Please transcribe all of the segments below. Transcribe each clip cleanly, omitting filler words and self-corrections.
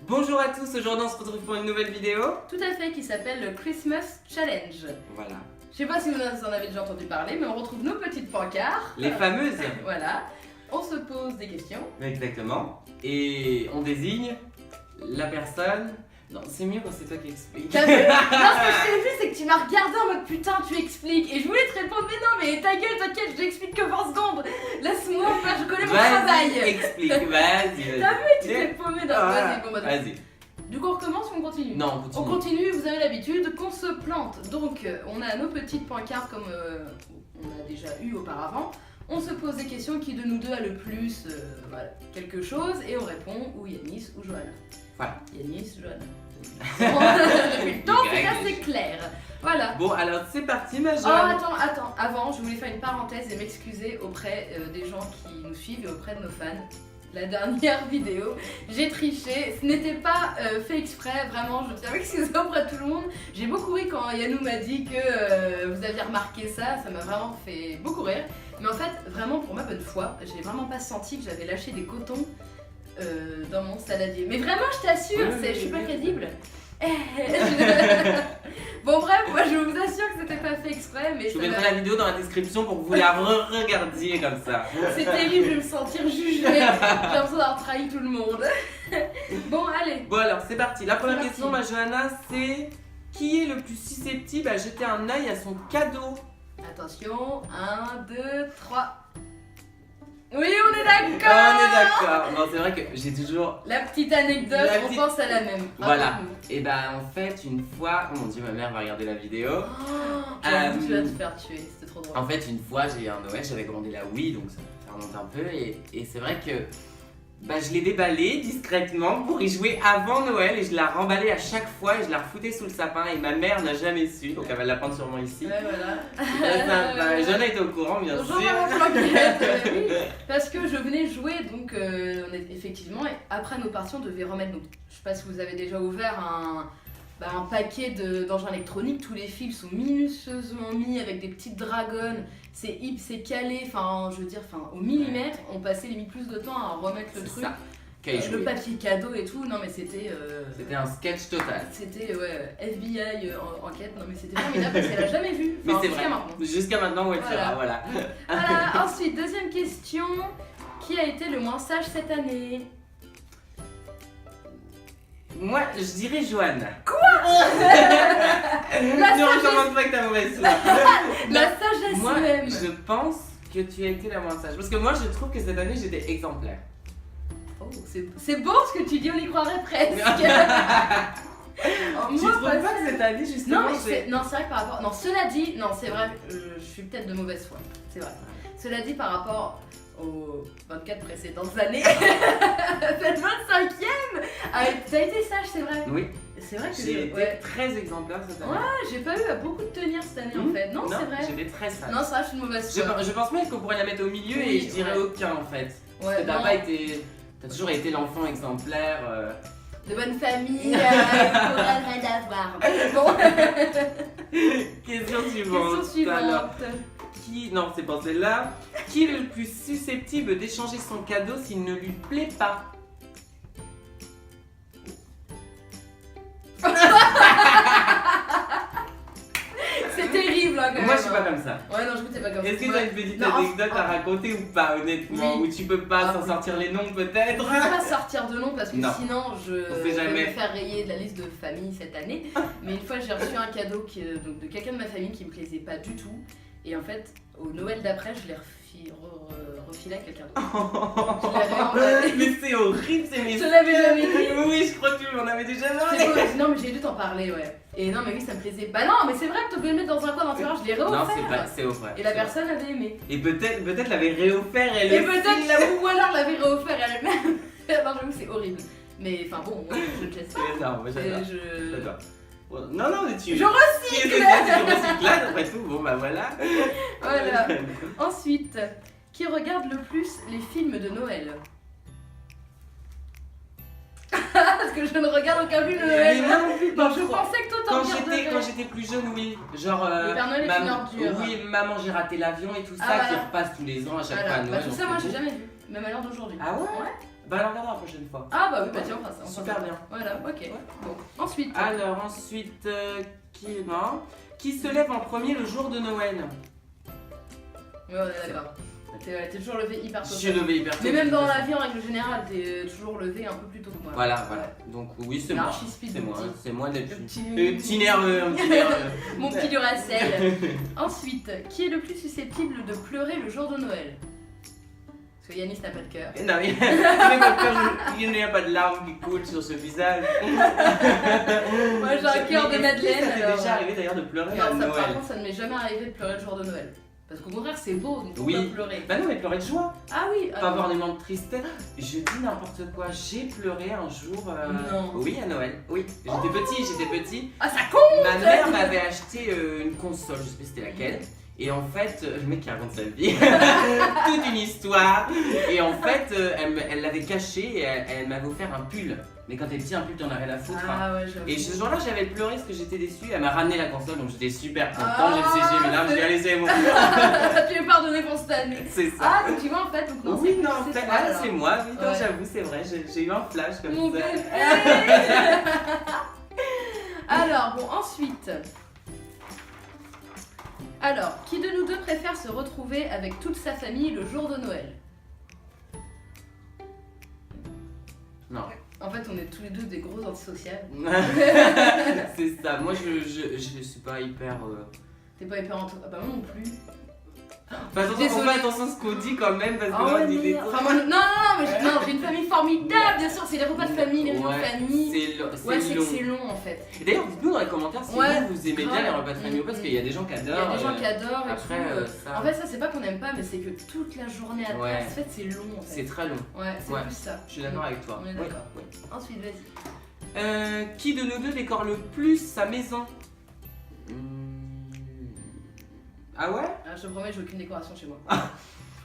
Bonjour à tous, aujourd'hui on se retrouve pour une nouvelle vidéo. Tout à fait, qui s'appelle le Christmas Challenge. Voilà. Je sais pas si vous en avez déjà entendu parler, mais on retrouve nos petites pancartes. Les fameuses. Voilà. On se pose des questions. Exactement. Et on désigne la personne. Non, c'est mieux quand c'est toi qui expliques. T'as vu? Non, ce que je t'ai vu, c'est que tu m'as regardé en mode putain, tu expliques. Et je voulais te répondre, mais non, mais ta gueule, t'inquiète, je t'explique que 20 secondes. Laisse-moi faire, je connais mon travail. Explique, vas-y. T'as vu, tu t'es paumé dans. Vas-y, bon, bah, vas-y. Du coup, on recommence ou on continue? Non, on continue. On continue, vous avez l'habitude qu'on se plante. Donc, on a nos petites pancartes comme on a déjà eu auparavant. On se pose des questions, qui de nous deux a le plus voilà, quelque chose, et on répond ou Yanis ou Johanna. Voilà. Yanis, Johanna. Depuis le temps, c'est assez clair. Voilà. Bon, alors c'est parti, ma Oh, Johanna. attends. Avant, je voulais faire une parenthèse et m'excuser auprès des gens qui nous suivent et auprès de nos fans. La dernière vidéo, j'ai triché, ce n'était pas fait exprès, vraiment, je tiens à m'excuser auprès de tout le monde. J'ai beaucoup ri quand Yannou m'a dit que vous aviez remarqué ça, ça m'a vraiment fait beaucoup rire. Mais en fait, vraiment pour ma bonne foi, j'ai vraiment pas senti que j'avais lâché des cotons dans mon saladier. Mais vraiment, je t'assure, je suis pas crédible. Bon bref, moi je vous assure que c'était pas fait exprès, mais je vous mettrai la vidéo dans la description pour que vous la regardiez comme ça. C'est terrible, je vais me sentir jugée. J'ai l'impression d'avoir trahi tout le monde. Bon, allez. Bon alors c'est parti. La première C'est question, ma Johanna, c'est qui est le plus susceptible à jeter un œil à son cadeau? Attention, 1, 2, 3. Oui, on est d'accord. On est d'accord. Non, c'est vrai que j'ai toujours. La petite anecdote, on pense à la même. Voilà. Et bah en fait, une fois, oh mon dieu, ma mère va regarder la vidéo. Tu vas te faire tuer, c'était trop drôle. En fait, une fois, j'ai un Noël, j'avais commandé la Wii, donc ça remonte un peu, et c'est vrai que bah, je l'ai déballée discrètement pour y jouer avant Noël, et je la remballais à chaque fois, et je la refoutais sous le sapin, et ma mère n'a jamais su, donc elle va l'apprendre sûrement ici. Ouais, voilà. Johanna était au courant, bien sûr. Oui, parce que je venais jouer, donc on est, effectivement, et après nos parties, on devait remettre. Donc, je sais pas si vous avez déjà ouvert un paquet d'engins électroniques, tous les fils sont minutieusement mis avec des petites dragonnes, c'est calé, enfin je veux dire, au millimètre, on passait limite plus de temps à remettre le truc. Ça. Le papier cadeau et tout, non mais c'était... C'était un sketch total. C'était FBI enquête, non mais c'était formidable parce qu'elle a jamais vu, Mais c'est jusqu'à vrai. maintenant. Jusqu'à maintenant, ouais, voilà. Voilà, ensuite, deuxième question, qui a été le moins sage cette année? Moi, je dirais Johanna. Quoi? Ne recommande pas que t'as mauvaise foi. La sagesse moi, même. je pense que tu as été la moins sage. Parce que moi, je trouve que cette année, j'étais exemplaire. Oh, c'est beau ce que tu dis, on y croirait presque. Tu trouves pas que cette année, justement, non, c'est vrai que par rapport... Non, cela dit, non, c'est vrai, je suis peut-être de mauvaise foi, c'est vrai. Cela dit, par rapport aux 24 précédentes années, cette 25e, t'as été sage, c'est vrai. Oui. C'est vrai que j'ai été très exemplaire cette année. Ouais, j'ai pas eu beaucoup de tenir cette année en fait. Non, c'est vrai. J'étais très sage. Non, c'est vrai, je suis une mauvaise foi. Je pense même qu'on pourrait la mettre au milieu et je dirais aucun en fait. Parce que t'as pas été... T'as toujours été l'enfant exemplaire. De bonne famille, rien d'avoir. Bon. Question suivante. Alors, non, c'est pas celle-là. Qui est le plus susceptible d'échanger son cadeau s'il ne lui plaît pas? C'est terrible hein, quand même. Moi je suis pas comme ça. Ouais, non, je t'es pas comme ça. Est-ce que t'as une petite anecdote à raconter ou pas, honnêtement? Ou tu peux pas s'en sortir les noms peut-être? Je peux pas sortir de nom parce que sinon je vais me faire rayer de la liste de famille cette année. Mais une fois j'ai reçu un cadeau donc, de quelqu'un de ma famille qui me plaisait pas du tout. Et en fait, au Noël d'après, je l'ai refilé à quelqu'un d'autre. Mais c'est horrible, c'est mes... Je l'avais jamais dit. Oui, je crois que tu m'en avais déjà parlé. Non, mais j'ai dû t'en parler, ouais. Et non, mais oui, ça me plaisait. Bah non, mais c'est vrai que tu peux le mettre dans un coin dans tiroir, je l'ai réoffert. Non, c'est offert. Et la personne avait aimé. Et peut-être l'avait réoffert elle aussi. Et peut-être ou alors l'avait réoffert elle-même. Non, j'avoue, c'est horrible. Mais enfin bon, je te laisse pas. Non, moi j'adore. Non, mais tu... Je recycle. Tu recycles après tout, bon bah voilà. Voilà. Ensuite, qui regarde le plus les films de Noël? Parce que je ne regarde aucun film de Noël. Mais non plus, non, je pensais que toi t'en regardais. Quand j'étais plus jeune, oui. Genre. Le Père Noël est une ordure. Oui, Maman, j'ai raté l'avion et tout ça, qui repasse tous les ans à chaque fois à Noël. Tout ça, moi j'ai jamais vu, même à l'heure d'aujourd'hui. Ah ouais? Bah alors regarde la prochaine fois. Ah bah oui, bah tiens, on fera ça. Super bien. Voilà, ok. Ouais. Bon, ensuite. Alors ensuite, qui se lève en premier le jour de Noël? Ouais, on est d'accord. T'es toujours levé hyper tôt. Je suis levé hyper tôt. Mais même dans la vie en règle générale, t'es toujours levé un peu plus tôt que moi. Voilà. Ouais. Donc oui, c'est moi. Archi-speed, C'est le moi. petit. C'est moi le Le petit. petit- Le petit nerveux, un petit nerveux. Mon petit Duracell. Ensuite, qui est le plus susceptible de pleurer le jour de Noël? Parce que Yanis n'a pas de cœur. Non mais même quand il n'y a pas de larmes qui coulent sur ce visage. Moi j'ai un cœur de Mais est-ce que Madeleine. Ça t'est alors, déjà arrivé d'ailleurs de pleurer à non, ça, par Noël? contre, ça ne m'est jamais arrivé de pleurer le jour de Noël. Parce qu'au contraire, c'est beau, donc Oui. pourquoi pleurer? Bah non mais pleurer de joie. Ah oui, Pas avoir des moments de tristesse. Je dis n'importe quoi. J'ai pleuré un jour. Non. Oui, à Noël. Oui. J'étais petit. Ah, ça compte! Ma mère m'avait acheté une console, je sais pas c'était laquelle. Et en fait, le mec qui raconte sa vie, toute une histoire. Et en fait, elle l'avait caché et elle m'avait offert un pull. Mais quand t'es petit, un pull, t'en as rien à foutre. Hein. Ah ouais, j'avoue. Et ce jour-là, j'avais pleuré parce que j'étais déçue. Elle m'a ramené la console, donc j'étais super content. Ah, J'ai séché mes larmes, j'ai dit allez, c'est bon. Tu veux pardonner pour cette année. C'est ça. Ah, donc tu vois en fait, donc non, Oui, non, en fait, toi, ah, alors. c'est moi. Oui, non, Ouais. j'avoue, c'est vrai. J'ai eu un flash comme Mon ça. bébé. Alors, bon, ensuite. Alors, qui de nous deux préfère se retrouver avec toute sa famille le jour de Noël? Non. En fait, on est tous les deux des gros antisociales. C'est ça. Moi, je suis pas hyper. T'es pas hyper Ah bah moi non plus. Enfin, attention, on Désolée. fait attention à ce qu'on dit quand même parce que Ah là, ouais, on dit des mais... trucs. enfin, moi, non, j'ai une famille formidable, bien sûr, c'est les repas de famille, les réunions de Ouais, famille. Ouais, c'est que long. c'est long en fait. Et d'ailleurs, dites-nous dans les commentaires si Ouais, vous aimez bien grave. les repas de famille ou pas, parce qu'il y a des gens qui Il y adorent. a des gens qui adorent et Après, tout. ça. En fait, ça, c'est pas qu'on aime pas, mais c'est que toute la journée à table, Ouais. en fait, c'est long en fait. C'est très long. Ouais, c'est Ouais. plus ça. Je suis d'accord avec toi. On est Oui, d'accord. oui. Ensuite, vas-y. Qui de nous deux décore le plus sa maison? Ah ouais? Ah, je te promets, j'ai aucune décoration chez moi.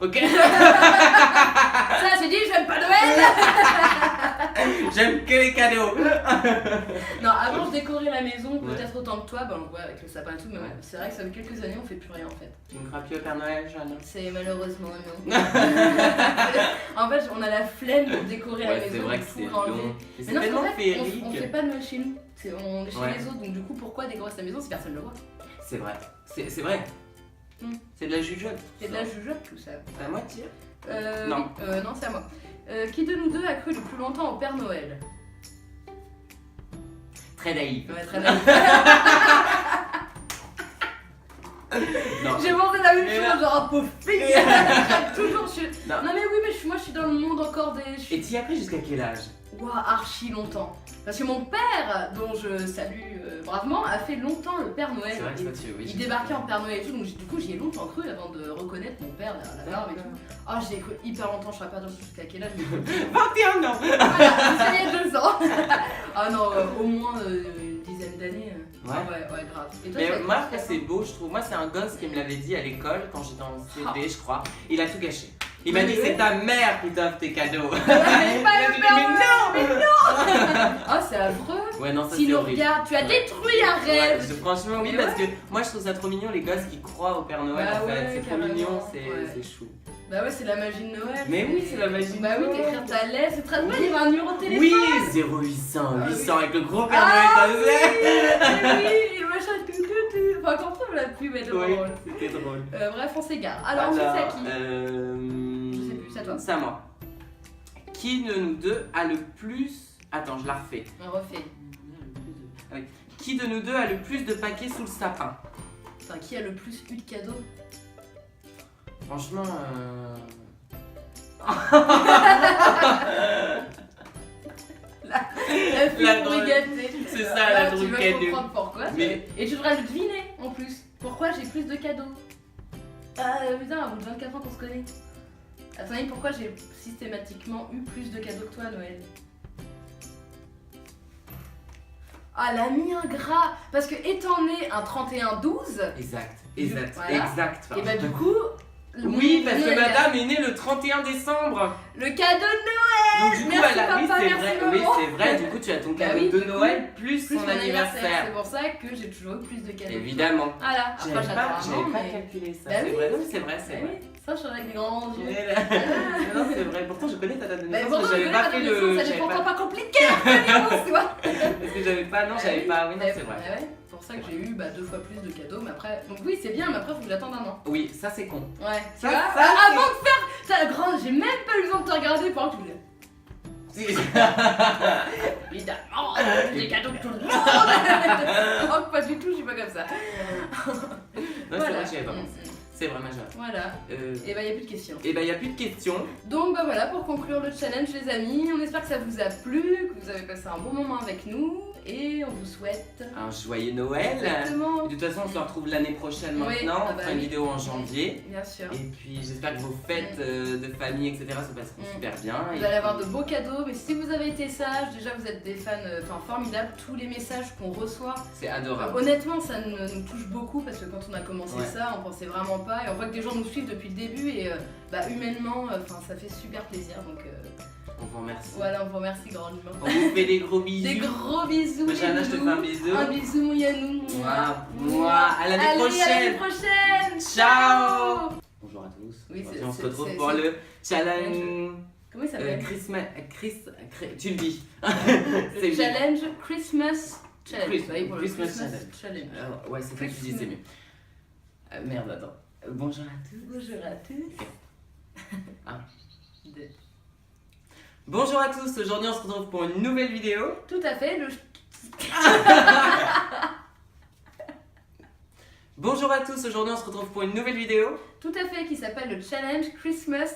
Ok. Ça, c'est dit, j'aime pas Noël. J'aime que les cadeaux. Non, avant, je décorais la maison, Ouais. peut-être autant que toi, bah, ouais, avec le sapin et tout, mais Ouais. c'est vrai que ça fait quelques années, on fait plus rien en fait. Tu me crapies au Père Noël, Jeanne? C'est malheureusement non. En fait, on a la flemme de décorer la Ouais, maison, c'est vrai de que tout c'est enlever. long. Mais Mais c'est non, parce tellement qu'en fait, féerique. on fait pas de Noël chez nous. On est chez Ouais. les autres, donc du coup, pourquoi décorer sa maison si personne ne le voit? C'est vrai. C'est vrai. C'est de la jugeote. C'est de la jugeote tout ça. C'est à moitié. Non, non c'est à moi. Qui de nous deux a cru le plus longtemps au Père Noël? Très naïf. Ouais, très bien. Non. J'ai pensé la même Mais chose, là- genre pauvre fille. Toujours, je suis... Non. Non mais oui, mais moi je suis dans le monde encore des... Et t'y as pris jusqu'à quel âge? Ouah, archi longtemps. Parce que mon père, dont je salue bravement, a fait longtemps le Père Noël. C'est vrai que Et ça tu oui. il débarquait en Père Noël et tout, donc du coup j'y ai longtemps cru avant de reconnaître mon père derrière la barbe et tout. Ah, j'y ai cru hyper longtemps, je ne saurais pas dire jusqu'à quel âge, mais 21 ans. voilà, ça y est, 2 ans. Ah non, au moins une dizaine d'années. Ouais. Ah ouais, grave. Et toi, Mais ça a moi, été après, c'est beau, je trouve. Moi, c'est un gosse qui me l'avait dit à l'école quand j'étais en CD, je crois. Il a tout gâché. Il m'a Mais dit oui. c'est ta mère qui t'offre tes cadeaux. Mais Il a dit, Père mais Noël, non. Ah, c'est affreux. Ouais, non, ça S'il c'est nous horrible. regarde, tu as détruit un Ouais, rêve. franchement, oui, Mais parce que moi je trouve ça trop mignon les gosses qui croient au Père Noël Bah en fait. ouais, C'est trop carrément, mignon, ouais. c'est chou. Bah ouais, c'est la magie de Noël. Mais oui, c'est la magie de Bah oui, Noël. t'écrire ta lettre, c'est très bien, il y avait un numéro de téléphone. Oui, 0800, 800 avec le gros Père Ah Noël comme ça. oui, le machin de tu. Enfin, qu'on trouve la pub, elle est Oui, drôle. c'était drôle. Bref, on s'égare. Alors, ensuite, c'est à qui Je sais plus, c'est à toi. C'est à moi. Qui de nous deux a le plus. Attends, je la refais. On refait. Oui. Qui de nous deux a le plus de paquets sous le sapin? Enfin, qui a le plus eu de cadeaux? Franchement. La fille La pourri drôle. gâtée. C'est ça, la Tu vas drôle cadeau. comprendre pourquoi. Mais- Et tu devrais le deviner en plus. Pourquoi j'ai plus de cadeaux? Ah putain, au bout de 24 ans qu'on se connaît. Attendez, pourquoi j'ai systématiquement eu plus de cadeaux que toi à Noël? Ah, l'ami ingrat. Parce que étant né un 31-12, Exact, Voilà. exact. et bah du coup... Oui, parce que Noël, madame est née le 31 décembre. Le cadeau de Donc du coup, Merci, elle a... oui, papa, c'est merci, vrai. maman. Oui, c'est vrai. Du coup, tu as ton Bah cadeau oui, de du coup, Noël plus plus son mon anniversaire. C'est anniversaire. pour ça que j'ai toujours eu plus de cadeaux. Évidemment. Voilà. Après, J'avais j'attends un an, pas mais... calculé ça. Bah c'est oui. vrai, non, c'est vrai, c'est Bah vrai. oui, Ça, je suis avec des grands yeux. Non, c'est vrai. Pourtant, je connais ta date de Mais naissance, pourtant, mais je j'avais connais pas ta fait date de le. naissance, ça j'avais n'est pourtant pas- pas compliqué la réponse, tu vois. Parce que j'avais pas. Non, j'avais pas. Oui, non, c'est vrai. Ouais, c'est pour ça que j'ai eu 2 fois plus de cadeaux, mais après. Donc, oui, c'est bien, mais après, faut que j'attende 1 an. Oui, ça c'est con. Ouais, tu Ça, vois, ça, avant de faire ça, grande, j'ai même pas eu le temps de te regarder pour que tu voulais. Évidemment, les cadeaux de tout le monde. Oh, pas du tout, je suis pas comme ça. Non, c'est vrai que j'y avais pas pensé. C'est vrai majeur. Voilà. Et bah, y a plus de questions. Et bah, y a plus de questions. Donc, bah voilà, pour conclure le challenge, les amis, on espère que ça vous a plu, que vous avez passé un bon moment avec nous, et on vous souhaite. Un joyeux Noël. Exactement. Et de toute façon, on se retrouve l'année prochaine Oui, maintenant. ah On bah fera une oui. vidéo en janvier. Bien sûr. Et puis, j'espère que vos fêtes de famille, etc., se passeront super bien. Vous Et allez avoir puis- de beaux cadeaux, mais si vous avez été sages, déjà vous êtes des fans formidables. Tous les messages qu'on reçoit, C'est adorable. honnêtement, ça nous touche beaucoup parce que quand on a commencé Ouais. ça, on pensait vraiment pas. Et on voit que des gens nous suivent depuis le début et humainement, ça fait super plaisir. Donc On vous remercie. voilà, on vous remercie grandement. On vous fait des gros bisous. Des gros bisous. Moi, Jana, je te fais un bisou. Un bisou, Mouyanou. Moi. À l'année Allez, prochaine. à l'année prochaine. Ciao. Bonjour à tous. Oui, Aujourd'hui, c'est- on se c'est- retrouve c'est- pour c'est- le challenge. Comment il s'appelle Tu le dis. Le C'est mieux. challenge Christmas Challenge. Christ- Oui, pour le Christmas Challenge. Alors, ouais, c'est comme tu dis, c'est mieux. Merde, attends. Bonjour à tous. Bonjour à tous. Ah. Deux. Bonjour à tous. Aujourd'hui, on se retrouve pour une nouvelle vidéo. Tout à fait, le Bonjour à tous. Aujourd'hui, on se retrouve pour une nouvelle vidéo. tout à fait qui s'appelle le Challenge Christmas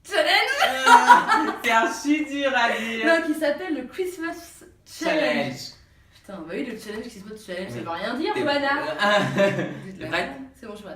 Challenge. C'est archi dur à dire. Non, qui s'appelle le Christmas Challenge. Challenge. Putain, bah oui, le challenge Christmas Challenge, ça Oui. veut rien dire, T'es- Johanna. T'es Dites-la. prête? C'est bon, je vois.